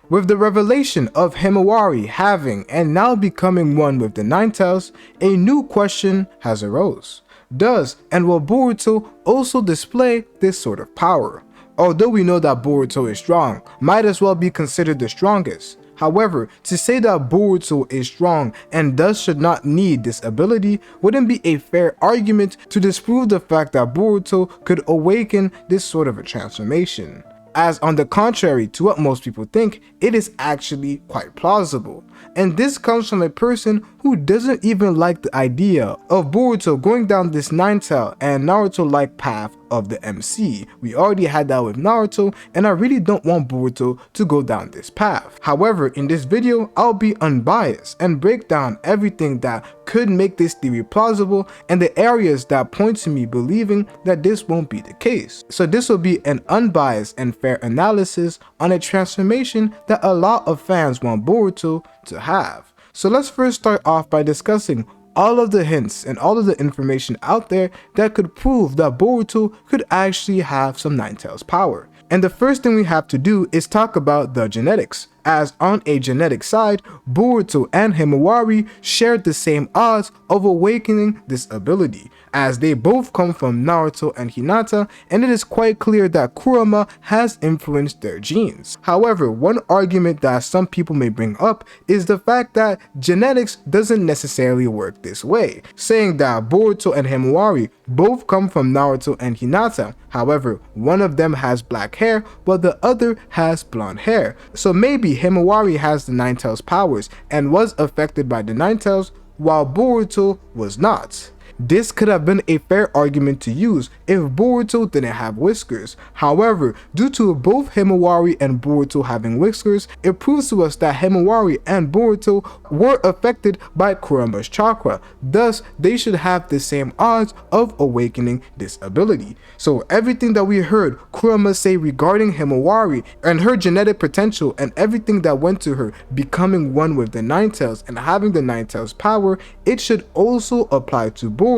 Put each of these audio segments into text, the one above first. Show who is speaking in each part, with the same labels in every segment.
Speaker 1: With the revelation of Himawari having and now becoming one with the Nine Tails, a new question has arose. Does and will Boruto also display this sort of power? Although we know that Boruto is strong, might as well be considered the strongest. However, to say that Boruto is strong and thus should not need this ability wouldn't be a fair argument to disprove the fact that Boruto could awaken this sort of a transformation. As on the contrary to what most people think, it is actually quite plausible. And this comes from a person who doesn't even like the idea of Boruto going down this Nine-Tail and Naruto-like path of the MC. We already had that with Naruto, and I really don't want Boruto to go down this path. However, in this video, I'll be unbiased and break down everything that could make this theory plausible and the areas that point to me believing that this won't be the case. So this will be an unbiased and fair analysis on a transformation that a lot of fans want Boruto to have. So let's first start off by discussing all of the hints and all of the information out there that could prove that Boruto could actually have some Nine-Tails power. And the first thing we have to do is talk about the genetics, as on a genetic side, Boruto and Himawari shared the same odds of awakening this ability, as they both come from Naruto and Hinata, and it is quite clear that Kurama has influenced their genes. However, one argument that some people may bring up is the fact that genetics doesn't necessarily work this way, saying that Boruto and Himawari both come from Naruto and Hinata. However, one of them has black hair while the other has blonde hair. So maybe Himawari has the Nine-Tails powers and was affected by the Nine-Tails while Boruto was not. This could have been a fair argument to use if Boruto didn't have whiskers. However, due to both Himawari and Boruto having whiskers, it proves to us that Himawari and Boruto were affected by Kurama's chakra. Thus, they should have the same odds of awakening this ability. So everything that we heard Kurama say regarding Himawari and her genetic potential and everything that went to her becoming one with the Nine-Tails and having the Nine-Tails power, it should also apply to Boruto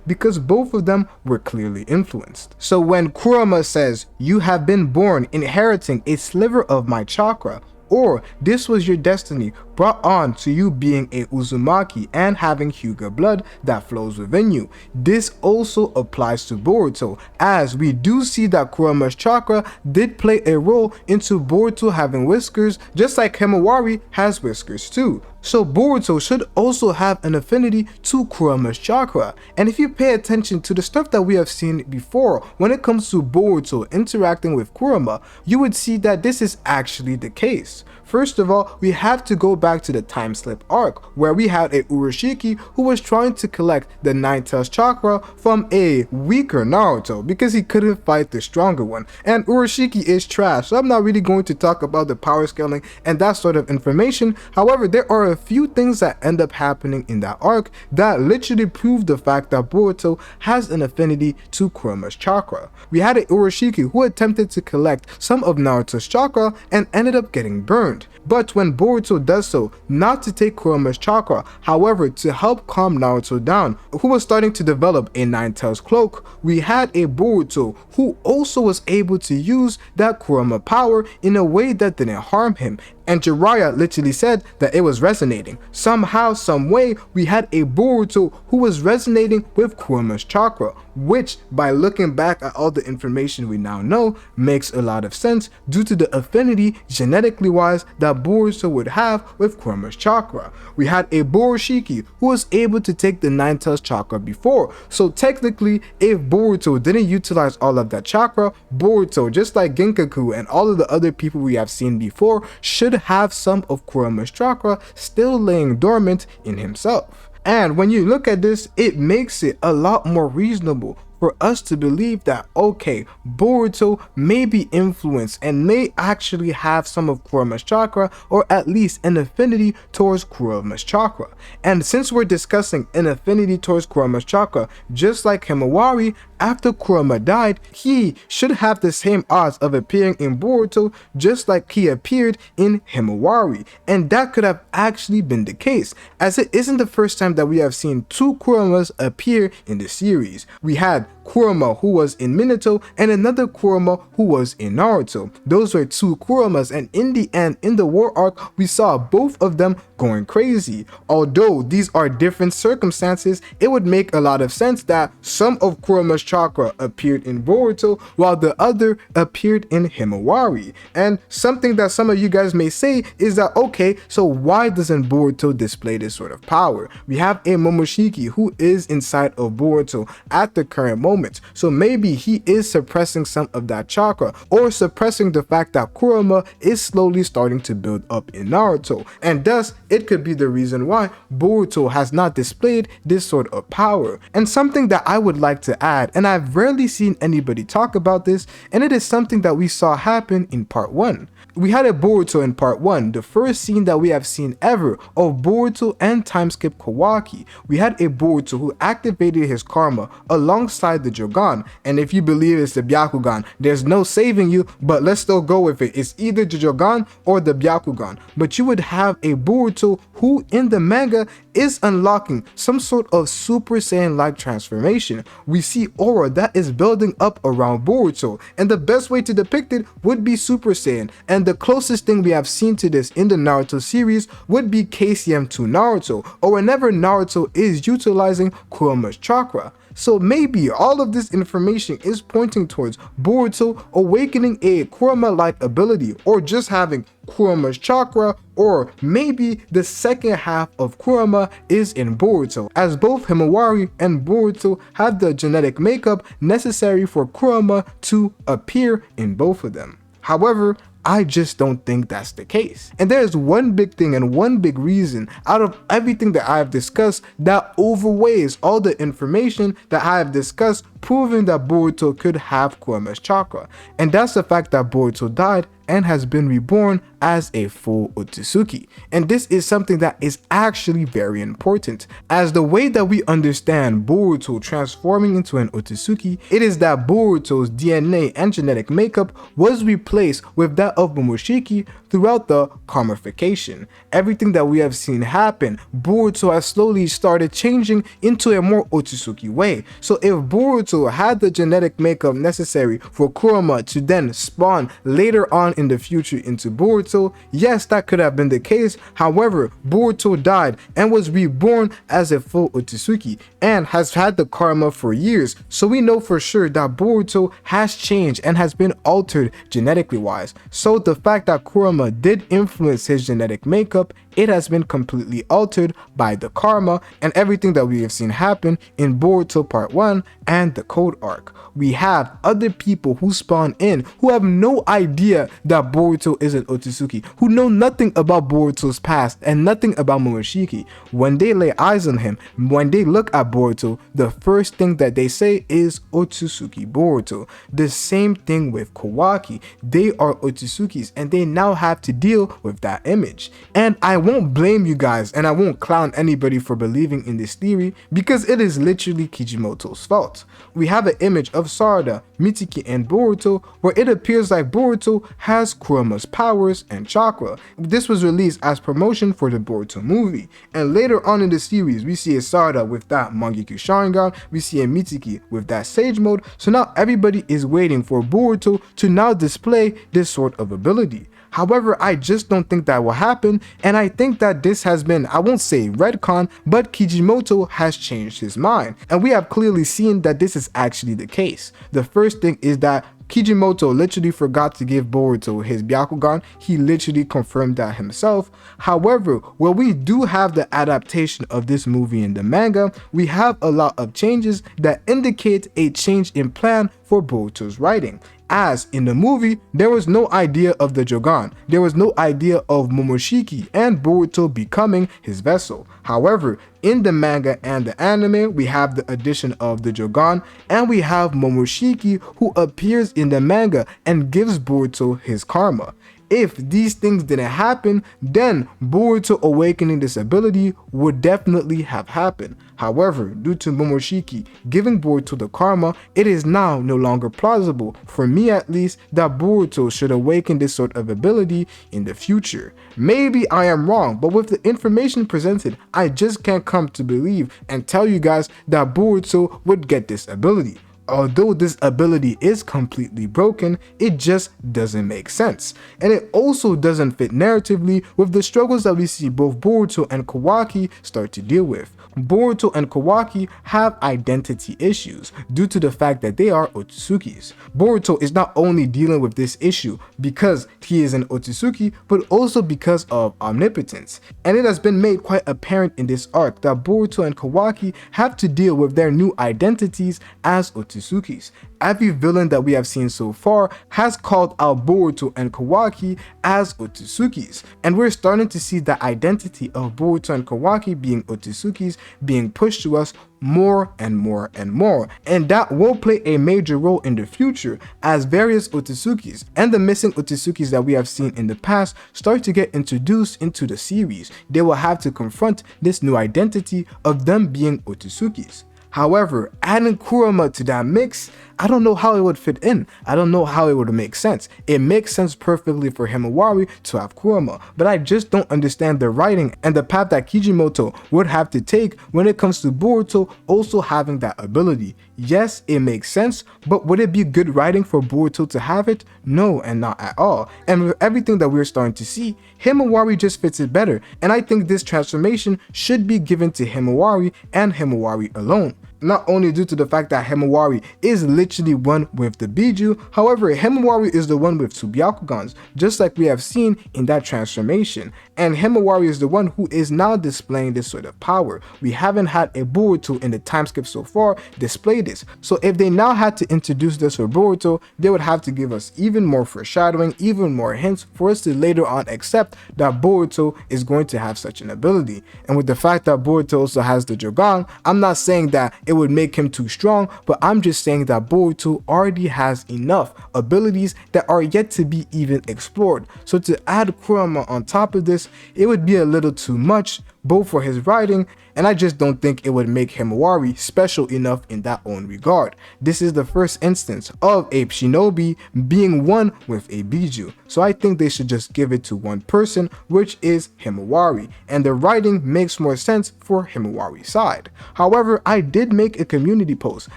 Speaker 1: because both of them were clearly influenced. So when Kurama says, "You have been born inheriting a sliver of my chakra," or "This was your destiny brought on to you being a Uzumaki and having Hyuga blood that flows within you," this also applies to Boruto, as we do see that Kurama's chakra did play a role into Boruto having whiskers, just like Himawari has whiskers too. So Boruto should also have an affinity to Kurama's chakra. And if you pay attention to the stuff that we have seen before when it comes to Boruto interacting with Kurama, you would see that this is actually the case. First of all, we have to go back to the time slip arc, where we had a Urashiki who was trying to collect the Nine-Tails chakra from a weaker Naruto because he couldn't fight the stronger one. And Urashiki is trash, so I'm not really going to talk about the power scaling and that sort of information. However, there are a few things that end up happening in that arc that literally prove the fact that Boruto has an affinity to Kurama's chakra. We had a Urashiki who attempted to collect some of Naruto's chakra and ended up getting burned. But when Boruto does so, not to take Kurama's chakra, however to help calm Naruto down, who was starting to develop a Nine-Tails cloak, we had a Boruto who also was able to use that Kurama power in a way that didn't harm him. And Jiraiya literally said that it was resonating. Somehow, some way, we had a Boruto who was resonating with Kurama's chakra, which, by looking back at all the information we now know, makes a lot of sense due to the affinity, genetically wise, that Boruto would have with Kurama's chakra. We had a Borushiki who was able to take the Nine-Tails chakra before, so technically, if Boruto didn't utilize all of that chakra, Boruto, just like Genkaku and all of the other people we have seen before, should have some of Kurama's chakra still laying dormant in himself. And when you look at this, it makes it a lot more reasonable for us to believe that, okay, Boruto may be influenced and may actually have some of Kurama's chakra, or at least an affinity towards Kurama's chakra. And since we're discussing an affinity towards Kurama's chakra, just like Himawari, after Kurama died, he should have the same odds of appearing in Boruto just like he appeared in Himawari. And that could have actually been the case, as it isn't the first time that we have seen two Kuramas appear in the series. We had Kurama who was in Minato and another Kurama who was in Naruto. Those were two Kuramas, and in the end, in the war arc, we saw both of them going crazy. Although these are different circumstances, it would make a lot of sense that some of Kurama's chakra appeared in Boruto while the other appeared in Himawari. And something that some of you guys may say is that, okay, so why doesn't Boruto display this sort of power? We have a Momoshiki who is inside of Boruto at the current moment, so maybe he is suppressing some of that chakra, or suppressing the fact that Kurama is slowly starting to build up in Naruto, and thus it could be the reason why Boruto has not displayed this sort of power. And something that I would like to add, and I've rarely seen anybody talk about this, and it is something that we saw happen in part 1. We had a Boruto in part 1, the first scene that we have seen ever of Boruto and timeskip Kawaki. We had a Boruto who activated his karma alongside the Jogan, and if you believe it's the Byakugan, there's no saving you, but let's still go with it. It's either the Jogan or the Byakugan. But you would have a Boruto who in the manga is unlocking some sort of Super Saiyan-like transformation. We see aura that is building up around Boruto, and the best way to depict it would be Super Saiyan, and the closest thing we have seen to this in the Naruto series would be KCM2 Naruto, or whenever Naruto is utilizing Kurama's chakra. So maybe all of this information is pointing towards Boruto awakening a Kurama-like ability, or just having Kurama's chakra, or maybe the second half of Kurama is in Boruto, as both Himawari and Boruto have the genetic makeup necessary for Kurama to appear in both of them. However, I just don't think that's the case. And there's one big thing and one big reason out of everything that I have discussed that overweighs all the information that I have discussed proving that Boruto could have Kurama's chakra. And that's the fact that Boruto died and has been reborn as a full Otsutsuki. And this is something that is actually very important, as the way that we understand Boruto transforming into an Otsutsuki, it is that Boruto's DNA and genetic makeup was replaced with that of Momoshiki throughout the karmification. Everything that we have seen happen, Boruto has slowly started changing into a more Otsutsuki way. So if Boruto had the genetic makeup necessary for Kurama to then spawn later on in the future into Boruto, yes, that could have been the case. However, Boruto died and was reborn as a full Otsutsuki and has had the karma for years, so we know for sure that Boruto has changed and has been altered genetically wise. So the fact that Kurama did influence his genetic makeup, it has been completely altered by the karma and everything that we have seen happen in Boruto Part 1 and the Code Arc. We have other people who spawn in who have no idea that Boruto is an Otsutsuki, who know nothing about Boruto's past and nothing about Momoshiki. When they lay eyes on him, when they look at Boruto, the first thing that they say is Otsutsuki Boruto. The same thing with Kawaki. They are Otsutsukis and they now have to deal with that image. And I won't blame you guys and I won't clown anybody for believing in this theory, because it is literally Kijimoto's fault. We have an image of Sarada, Mitsuki, and Boruto where it appears like Boruto has Kurama's powers and chakra. This was released as promotion for the Boruto movie, and later on in the series we see a Sarada with that Mangekyou Sharingan, we see a Mitsuki with that Sage Mode, so now everybody is waiting for Boruto to now display this sort of ability. However, I just don't think that will happen, and I think that this has been, I won't say retcon, but Kijimoto has changed his mind, and we have clearly seen that this is actually the case. The first thing is that Kijimoto literally forgot to give Boruto his Byakugan. He literally confirmed that himself. However, where we do have the adaptation of this movie in the manga, we have a lot of changes that indicate a change in plan for Boruto's writing. As in the movie, there was no idea of the Jogan, there was no idea of Momoshiki and Boruto becoming his vessel. However, in the manga and the anime, we have the addition of the Jogan, and we have Momoshiki who appears in the manga and gives Boruto his karma. If these things didn't happen, then Boruto awakening this ability would definitely have happened. However, due to Momoshiki giving Boruto the karma, it is now no longer plausible, for me at least, that Boruto should awaken this sort of ability in the future. Maybe I am wrong, but with the information presented, I just can't come to believe and tell you guys that Boruto would get this ability. Although this ability is completely broken, it just doesn't make sense. And it also doesn't fit narratively with the struggles that we see both Boruto and Kawaki start to deal with. Boruto and Kawaki have identity issues due to the fact that they are Otsukis. Boruto is not only dealing with this issue because he is an Otsutsuki, but also because of omnipotence. And it has been made quite apparent in this arc that Boruto and Kawaki have to deal with their new identities as Otsutsukis. Every villain that we have seen so far has called out Boruto and Kawaki as Otsutsukis, and we're starting to see the identity of Boruto and Kawaki being Otsutsukis being pushed to us more and more and more, and that will play a major role in the future as various Otsukis and the missing Otsukis that we have seen in the past start to get introduced into the series. They will have to confront this new identity of them being Otsukis. However, adding Kurama to that mix, I don't know how it would fit in. I don't know how it would make sense. It makes sense perfectly for Himawari to have Kurama, but I just don't understand the writing and the path that Kijimoto would have to take when it comes to Boruto also having that ability. Yes, it makes sense, but would it be good writing for Boruto to have it? No, and not at all. And with everything that we're starting to see, Himawari just fits it better, and I think this transformation should be given to Himawari and Himawari alone. Not only due to the fact that Himawari is literally one with the Biju, however, Himawari is the one with two Byakugans, just like we have seen in that transformation. And Himawari is the one who is now displaying this sort of power. We haven't had a Boruto in the time skip so far display this. So if they now had to introduce this for Boruto, they would have to give us even more foreshadowing, even more hints for us to later on accept that Boruto is going to have such an ability. And with the fact that Boruto also has the Jogan, I'm not saying that it would make him too strong, but I'm just saying that Boruto already has enough abilities that are yet to be even explored. So to add Kurama on top of this, it would be a little too much, both for his writing, and I just don't think it would make Himawari special enough in that own regard. This is the first instance of a shinobi being one with a Biju, so I think they should just give it to one person, which is Himawari, and the writing makes more sense for Himawari's side. However, I did make a community post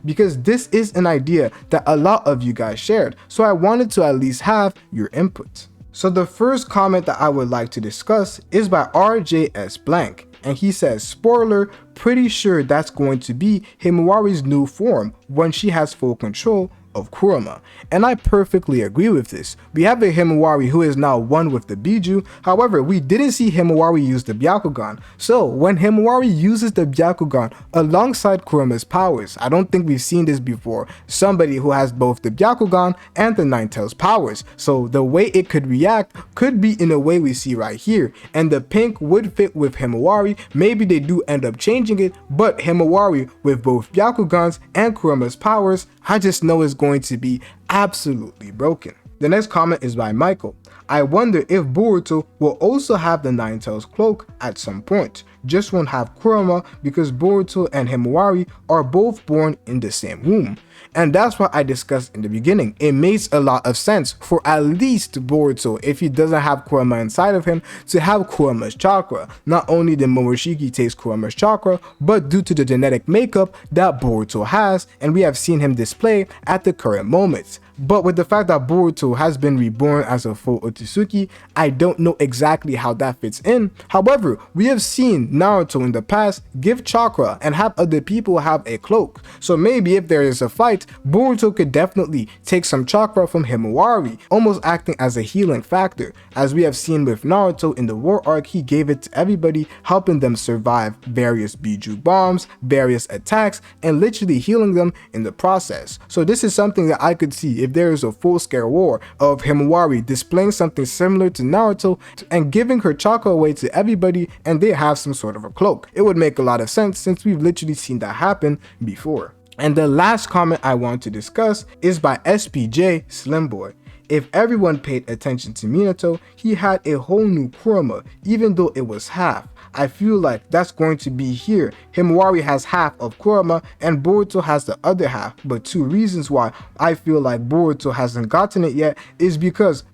Speaker 1: because this is an idea that a lot of you guys shared, so I wanted to at least have your input. So the first comment that I would like to discuss is by RJS Blank, and he says, spoiler, pretty sure that's going to be Himawari's new form when she has full control of Kurama. And I perfectly agree with this. We have a Himawari who is now one with the Biju, however, we didn't see Himawari use the Byakugan. So when Himawari uses the Byakugan alongside Kurama's powers, I don't think we've seen this before, somebody who has both the Byakugan and the Nine Tails powers. So the way it could react could be in a way we see right here, and the pink would fit with Himawari. Maybe they do end up changing it, but Himawari with both Byakugans and Kurama's powers, I just know it's going to be absolutely broken. The next comment is by Michael. I wonder if Boruto will also have the Nine Tails cloak at some point. Just won't have Kurama because Boruto and Himawari are both born in the same womb. And that's what I discussed in the beginning. It makes a lot of sense for at least Boruto, if he doesn't have Kurama inside of him, to have Kurama's chakra. Not only did Momoshiki takes Kurama's chakra, but due to the genetic makeup that Boruto has, and we have seen him display at the current moment. But with the fact that Boruto has been reborn as a full Otsutsuki, I don't know exactly how that fits in. However, we have seen Naruto in the past give chakra and have other people have a cloak. So maybe if there is a fight, Boruto could definitely take some chakra from Himawari, almost acting as a healing factor. As we have seen with Naruto in the war arc, he gave it to everybody, helping them survive various Biju bombs, various attacks, and literally healing them in the process. So this is something that I could see if there is a full-scale war of Himawari displaying something similar to Naruto and giving her chakra away to everybody, and they have some sort of a cloak. It would make a lot of sense since we've literally seen that happen before. And the last comment I want to discuss is by SPJ Slimboy. if everyone paid attention to Minato, he had a whole new Kurama, even though it was half. I feel like that's going to be here. Himawari has half of Kurama and Boruto has the other half, but two reasons why I feel like Boruto hasn't gotten it yet is because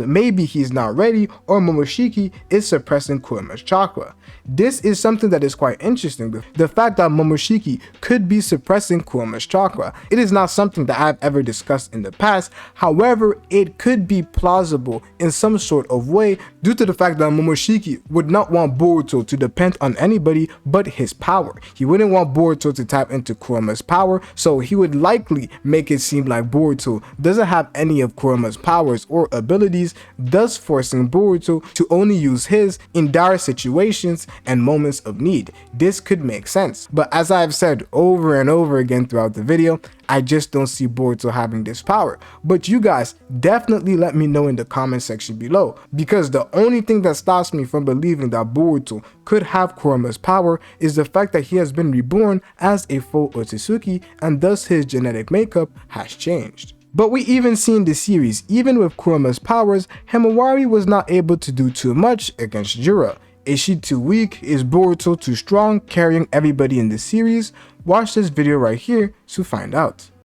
Speaker 1: maybe he's not ready or Momoshiki is suppressing Kurama's chakra. This is something that is quite interesting, the fact that Momoshiki could be suppressing Kurama's chakra. It is not something that I've ever discussed in the past, however, it could be plausible in some sort of way due to the fact that Momoshiki would not want Boruto to depend on anybody but his power. He wouldn't want Boruto to tap into Kurama's power, so he would likely make it seem like Boruto doesn't have any of Kurama's powers or abilities, thus forcing Boruto to only use his in dire situations and moments of need. This could make sense, but as I've said over and over again throughout the video, I just don't see Boruto having this power. But you guys definitely let me know in the comment section below, because the only thing that stops me from believing that Boruto could have Kurama's power is the fact that he has been reborn as a full Otsutsuki and thus his genetic makeup has changed. But we even see in the series, even with Kurama's powers, Himawari was not able to do too much against Jura. Is she too weak? Is Boruto too strong, carrying everybody in the series? Watch this video right here to find out.